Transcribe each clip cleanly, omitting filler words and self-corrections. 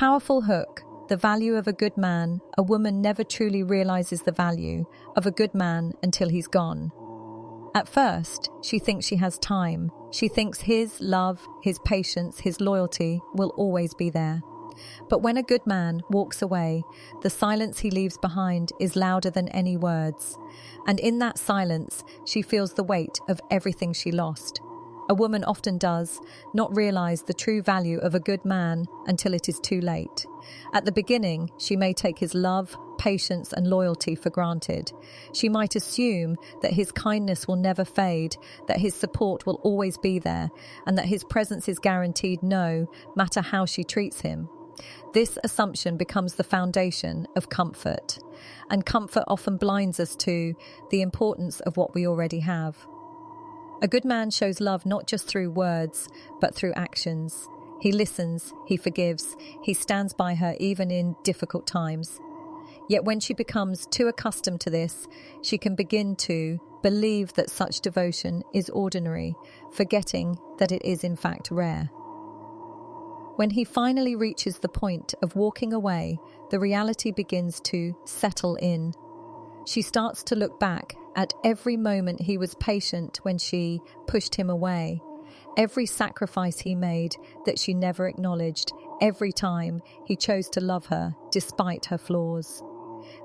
Powerful hook. The value of a good man. A woman never truly realizes the value of a good man until he's gone. At first, she thinks she has time. She thinks his love, his patience, his loyalty will always be there. But when a good man walks away, the silence he leaves behind is louder than any words. And in that silence, she feels the weight of everything she lost. A woman often does not realize the true value of a good man until it is too late. At the beginning, she may take his love, patience, and loyalty for granted. She might assume that his kindness will never fade, that his support will always be there, and that his presence is guaranteed no matter how she treats him. This assumption becomes the foundation of comfort, and comfort often blinds us to the importance of what we already have. A good man shows love not just through words, but through actions. He listens, he forgives, he stands by her even in difficult times. Yet when she becomes too accustomed to this, she can begin to believe that such devotion is ordinary, forgetting that it is in fact rare. When he finally reaches the point of walking away, the reality begins to settle in. She starts to look back at every moment he was patient when she pushed him away, every sacrifice he made that she never acknowledged, every time he chose to love her despite her flaws.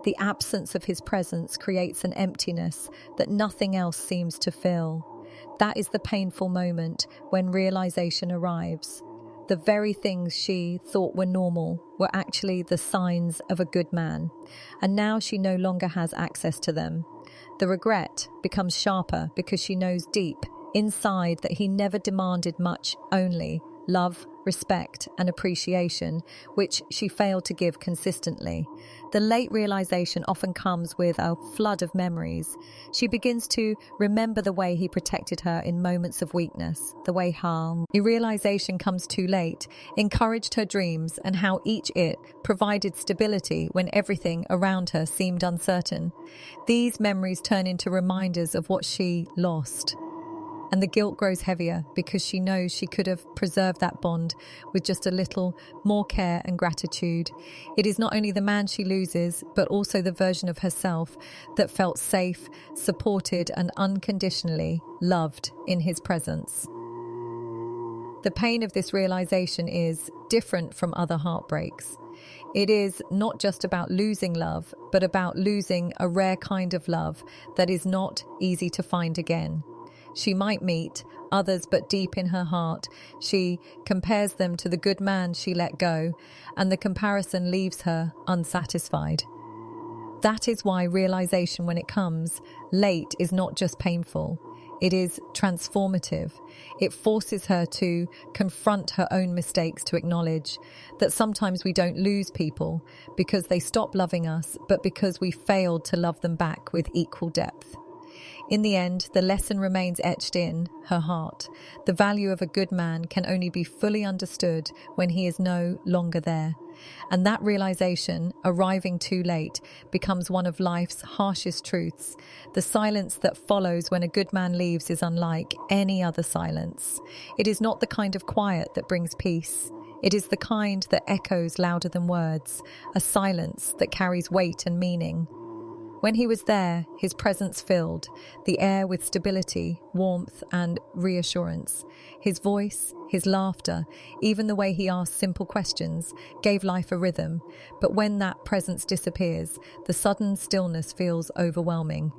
The absence of his presence creates an emptiness that nothing else seems to fill. That is the painful moment when realization arrives. The very things she thought were normal were actually the signs of a good man, and now she no longer has access to them. The regret becomes sharper because she knows deep inside that he never demanded much, only love, respect, and appreciation, which she failed to give consistently. The late realization often comes with a flood of memories. She begins to remember the way he protected her in moments of weakness, the way harm. The realization comes too late, encouraged her dreams, and how each it provided stability when everything around her seemed uncertain. These memories turn into reminders of what she lost. And the guilt grows heavier because she knows she could have preserved that bond with just a little more care and gratitude. It is not only the man she loses, but also the version of herself that felt safe, supported, and unconditionally loved in his presence. The pain of this realization is different from other heartbreaks. It is not just about losing love, but about losing a rare kind of love that is not easy to find again. She might meet others, but deep in her heart, she compares them to the good man she let go, and the comparison leaves her unsatisfied. That is why realization, when it comes late, is not just painful. It is transformative. It forces her to confront her own mistakes, to acknowledge that sometimes we don't lose people because they stop loving us, but because we failed to love them back with equal depth. In the end, the lesson remains etched in her heart. The value of a good man can only be fully understood when he is no longer there. And that realization, arriving too late, becomes one of life's harshest truths. The silence that follows when a good man leaves is unlike any other silence. It is not the kind of quiet that brings peace. It is the kind that echoes louder than words, a silence that carries weight and meaning. When he was there, his presence filled the air with stability, warmth, and reassurance. His voice, his laughter, even the way he asked simple questions, gave life a rhythm. But when that presence disappears, the sudden stillness feels overwhelming.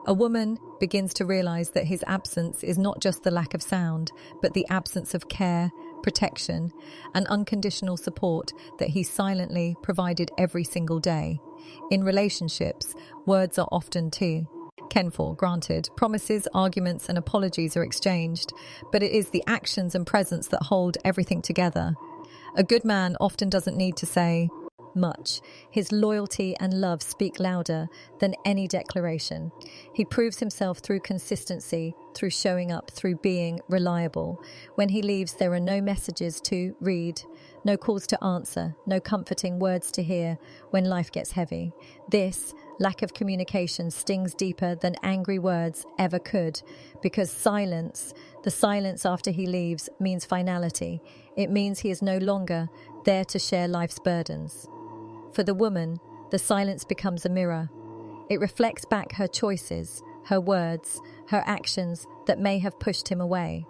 A woman begins to realize that his absence is not just the lack of sound, but the absence of care, protection, and unconditional support that he silently provided every single day. In relationships, words are often for granted. Promises, arguments, and apologies are exchanged, but it is the actions and presence that hold everything together. A good man often doesn't need to say much. His loyalty and love speak louder than any declaration. He proves himself through consistency, through showing up, through being reliable. When he leaves, there are no messages to read, no calls to answer, no comforting words to hear when life gets heavy. This lack of communication stings deeper than angry words ever could, because the silence after he leaves, means finality. It means he is no longer there to share life's burdens. For the woman, the silence becomes a mirror. It reflects back her choices, her words, her actions that may have pushed him away.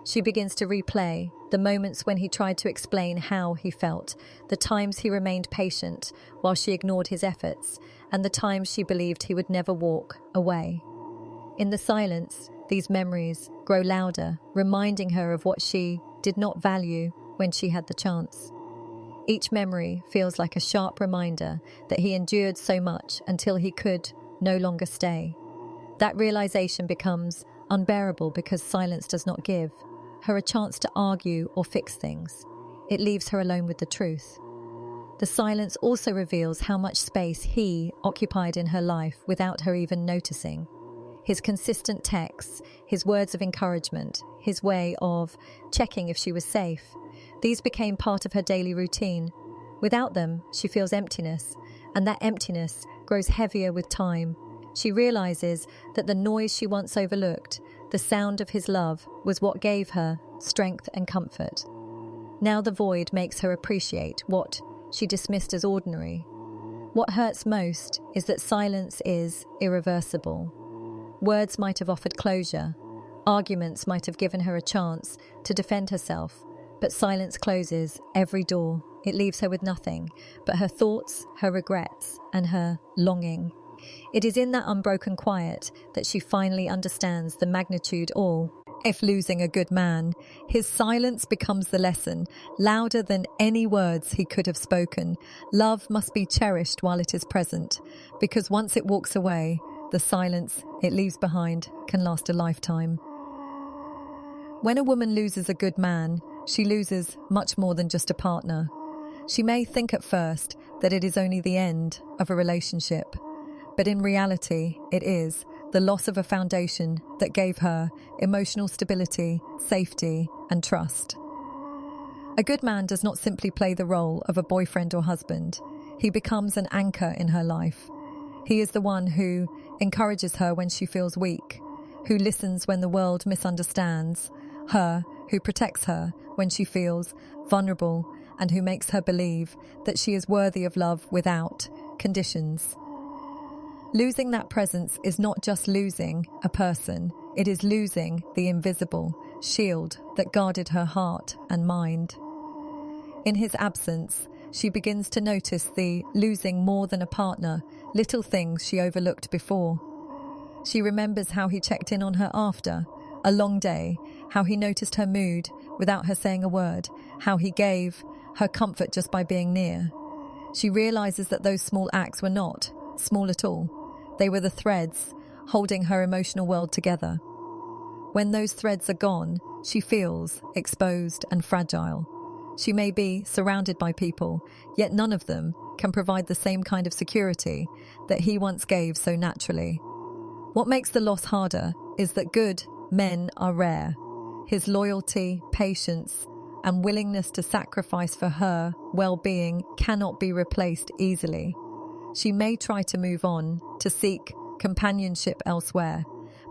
She begins to replay the moments when he tried to explain how he felt, the times he remained patient while she ignored his efforts, and the times she believed he would never walk away. In the silence, these memories grow louder, reminding her of what she did not value when she had the chance. Each memory feels like a sharp reminder that he endured so much until he could no longer stay. That realization becomes unbearable because silence does not give her a chance to argue or fix things. It leaves her alone with the truth. The silence also reveals how much space he occupied in her life without her even noticing. His consistent texts, his words of encouragement, his way of checking if she was safe, these became part of her daily routine. Without them, she feels emptiness, and that emptiness grows heavier with time. She realizes that the noise she once overlooked, the sound of his love, was what gave her strength and comfort. Now the void makes her appreciate what she dismissed as ordinary. What hurts most is that silence is irreversible. Words might have offered closure. Arguments might have given her a chance to defend herself. But silence closes every door. It leaves her with nothing but her thoughts, her regrets, and her longing. It is in that unbroken quiet that she finally understands the magnitude all. If losing a good man, his silence becomes the lesson, louder than any words he could have spoken. Love must be cherished while it is present, because once it walks away, the silence it leaves behind can last a lifetime. When a woman loses a good man, she loses much more than just a partner. She may think at first that it is only the end of a relationship, but in reality, it is the loss of a foundation that gave her emotional stability, safety, and trust. A good man does not simply play the role of a boyfriend or husband. He becomes an anchor in her life. He is the one who encourages her when she feels weak, who listens when the world misunderstands her, who protects her when she feels vulnerable, and who makes her believe that she is worthy of love without conditions. Losing that presence is not just losing a person, it is losing the invisible shield that guarded her heart and mind. In his absence, she begins to notice the losing more than a partner, little things she overlooked before. She remembers how he checked in on her after a long day, how he noticed her mood without her saying a word, how he gave her comfort just by being near. She realizes that those small acts were not small at all. They were the threads holding her emotional world together. When those threads are gone, she feels exposed and fragile. She may be surrounded by people, yet none of them can provide the same kind of security that he once gave so naturally. What makes the loss harder is that good men are rare. His loyalty, patience, and willingness to sacrifice for her well-being cannot be replaced easily. She may try to move on, to seek companionship elsewhere,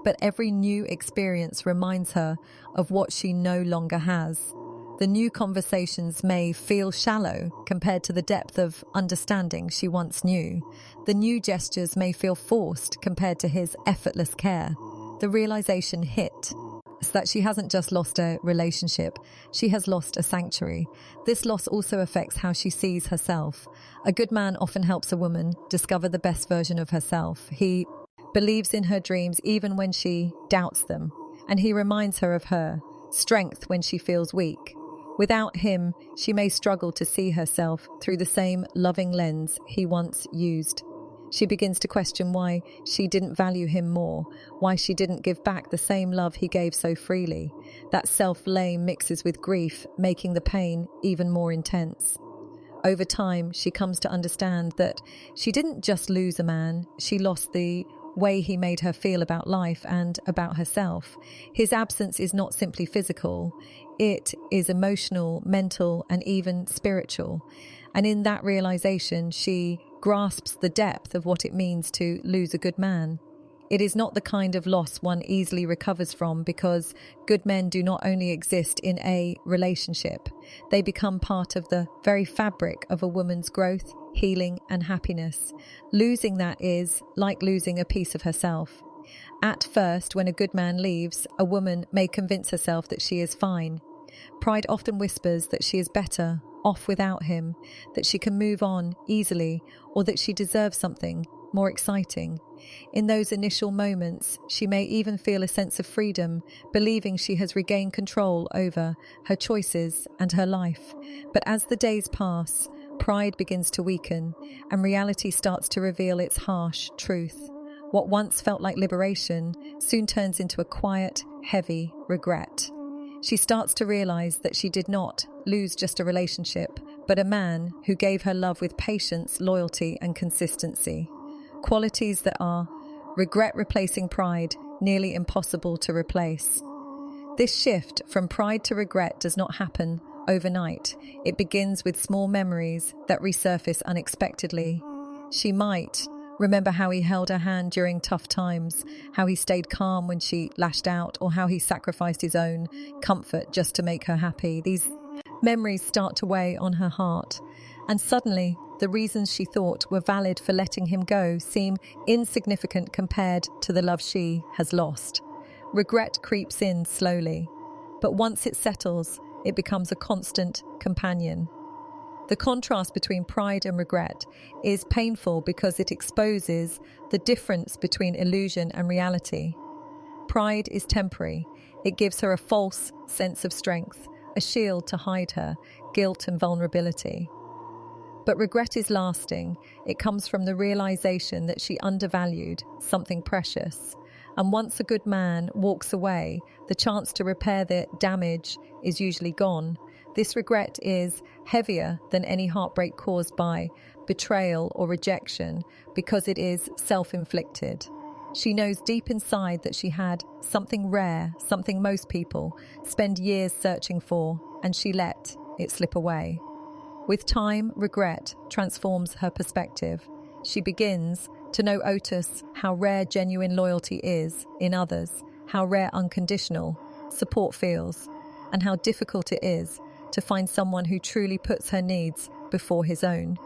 but every new experience reminds her of what she no longer has. The new conversations may feel shallow compared to the depth of understanding she once knew. The new gestures may feel forced compared to his effortless care. The realization hit is that she hasn't just lost a relationship, she has lost a sanctuary. This loss also affects how she sees herself. A good man often helps a woman discover the best version of herself. He believes in her dreams even when she doubts them, and he reminds her of her strength when she feels weak. Without him, she may struggle to see herself through the same loving lens he once used. She begins to question why she didn't value him more, why she didn't give back the same love he gave so freely. That self-blame mixes with grief, making the pain even more intense. Over time, she comes to understand that she didn't just lose a man, she lost the way he made her feel about life and about herself. His absence is not simply physical, it is emotional, mental, and even spiritual. And in that realization, she grasps the depth of what it means to lose a good man. It is not the kind of loss one easily recovers from, because good men do not only exist in a relationship, they become part of the very fabric of a woman's growth, healing, and happiness. Losing that is like losing a piece of herself. At first, when a good man leaves, a woman may convince herself that she is fine. Pride often whispers that she is better off without him, that she can move on easily, or that she deserves something more exciting. In those initial moments, she may even feel a sense of freedom, believing she has regained control over her choices and her life. But as the days pass, pride begins to weaken, and reality starts to reveal its harsh truth. What once felt like liberation soon turns into a quiet, heavy regret. She starts to realize that she did not lose just a relationship, but a man who gave her love with patience, loyalty, and consistency. Qualities that are regret replacing pride, nearly impossible to replace. This shift from pride to regret does not happen overnight. It begins with small memories that resurface unexpectedly. She might remember how he held her hand during tough times, how he stayed calm when she lashed out, or how he sacrificed his own comfort just to make her happy. These memories start to weigh on her heart, and suddenly the reasons she thought were valid for letting him go seem insignificant compared to the love she has lost. Regret creeps in slowly, but once it settles, it becomes a constant companion. The contrast between pride and regret is painful because it exposes the difference between illusion and reality. Pride is temporary. It gives her a false sense of strength, a shield to hide her guilt and vulnerability. But regret is lasting. It comes from the realization that she undervalued something precious. And once a good man walks away, the chance to repair the damage is usually gone. This regret is heavier than any heartbreak caused by betrayal or rejection because it is self-inflicted. She knows deep inside that she had something rare, something most people spend years searching for, and she let it slip away. With time, regret transforms her perspective. She begins to notice how rare genuine loyalty is in others, how rare unconditional support feels, and how difficult it is to find someone who truly puts her needs before his own.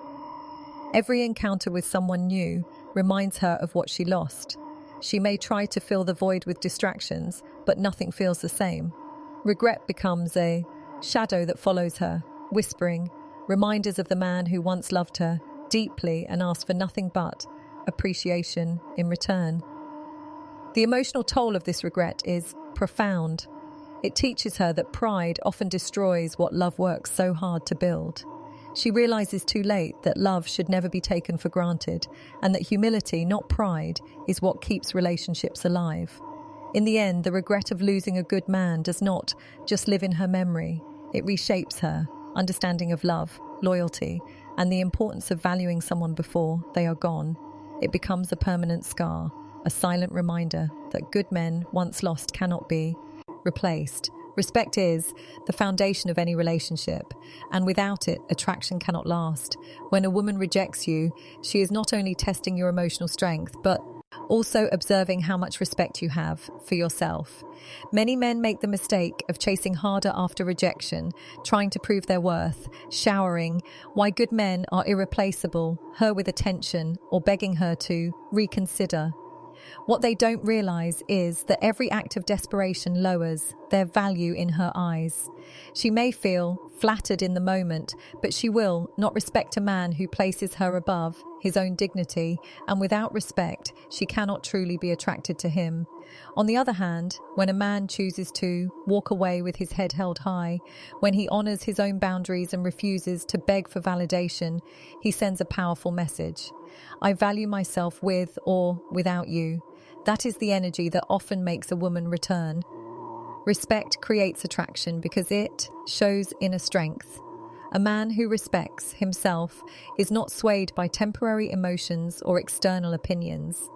Every encounter with someone new reminds her of what she lost. She may try to fill the void with distractions, but nothing feels the same. Regret becomes a shadow that follows her, whispering reminders of the man who once loved her deeply and asked for nothing but appreciation in return. The emotional toll of this regret is profound. It teaches her that pride often destroys what love works so hard to build. She realizes too late that love should never be taken for granted, and that humility, not pride, is what keeps relationships alive. In the end, the regret of losing a good man does not just live in her memory. It reshapes her understanding of love, loyalty, and the importance of valuing someone before they are gone. It becomes a permanent scar, a silent reminder that good men once lost cannot be replaced. Respect is the foundation of any relationship, and without it, attraction cannot last. When a woman rejects you, she is not only testing your emotional strength, but also observing how much respect you have for yourself. Many men make the mistake of chasing harder after rejection, trying to prove their worth, showering why good men are irreplaceable, her with attention, or begging her to reconsider. What they don't realize is that every act of desperation lowers their value in her eyes. She may feel flattered in the moment, but she will not respect a man who places her above his own dignity, and without respect, she cannot truly be attracted to him. On the other hand, when a man chooses to walk away with his head held high, when he honors his own boundaries and refuses to beg for validation, he sends a powerful message. I value myself with or without you. That is the energy that often makes a woman return. Respect creates attraction because it shows inner strength. A man who respects himself is not swayed by temporary emotions or external opinions.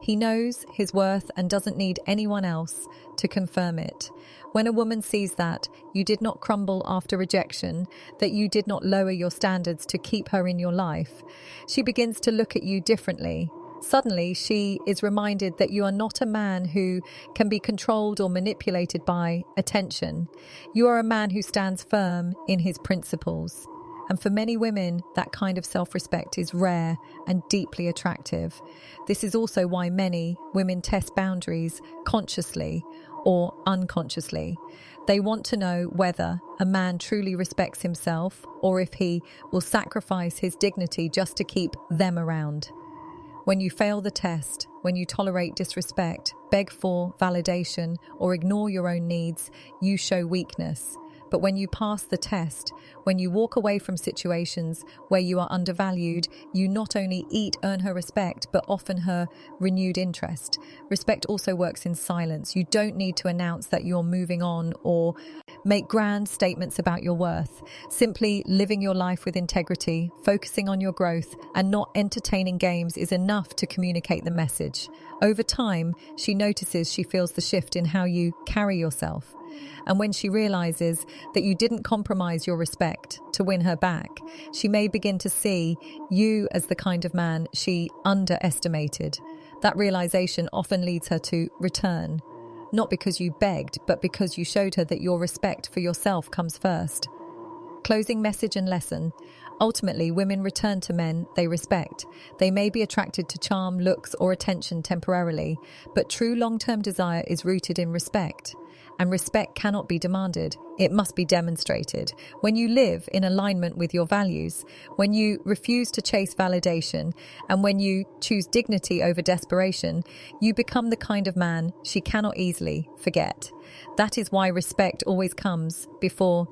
He knows his worth and doesn't need anyone else to confirm it. When a woman sees that you did not crumble after rejection, that you did not lower your standards to keep her in your life, she begins to look at you differently. Suddenly, she is reminded that you are not a man who can be controlled or manipulated by attention. You are a man who stands firm in his principles. And for many women, that kind of self-respect is rare and deeply attractive. This is also why many women test boundaries consciously or unconsciously. They want to know whether a man truly respects himself or if he will sacrifice his dignity just to keep them around. When you fail the test, when you tolerate disrespect, beg for validation, or ignore your own needs, you show weakness. But when you pass the test, when you walk away from situations where you are undervalued, you not only earn her respect, but often her renewed interest. Respect also works in silence. You don't need to announce that you're moving on or make grand statements about your worth. Simply living your life with integrity, focusing on your growth, and not entertaining games is enough to communicate the message. Over time, she notices she feels the shift in how you carry yourself. And when she realizes that you didn't compromise your respect to win her back, she may begin to see you as the kind of man she underestimated. That realization often leads her to return, not because you begged, but because you showed her that your respect for yourself comes first. Closing message and lesson. Ultimately, women return to men they respect. They may be attracted to charm, looks, or attention temporarily, but true long-term desire is rooted in respect. And respect cannot be demanded. It must be demonstrated. When you live in alignment with your values, when you refuse to chase validation, and when you choose dignity over desperation, you become the kind of man she cannot easily forget. That is why respect always comes before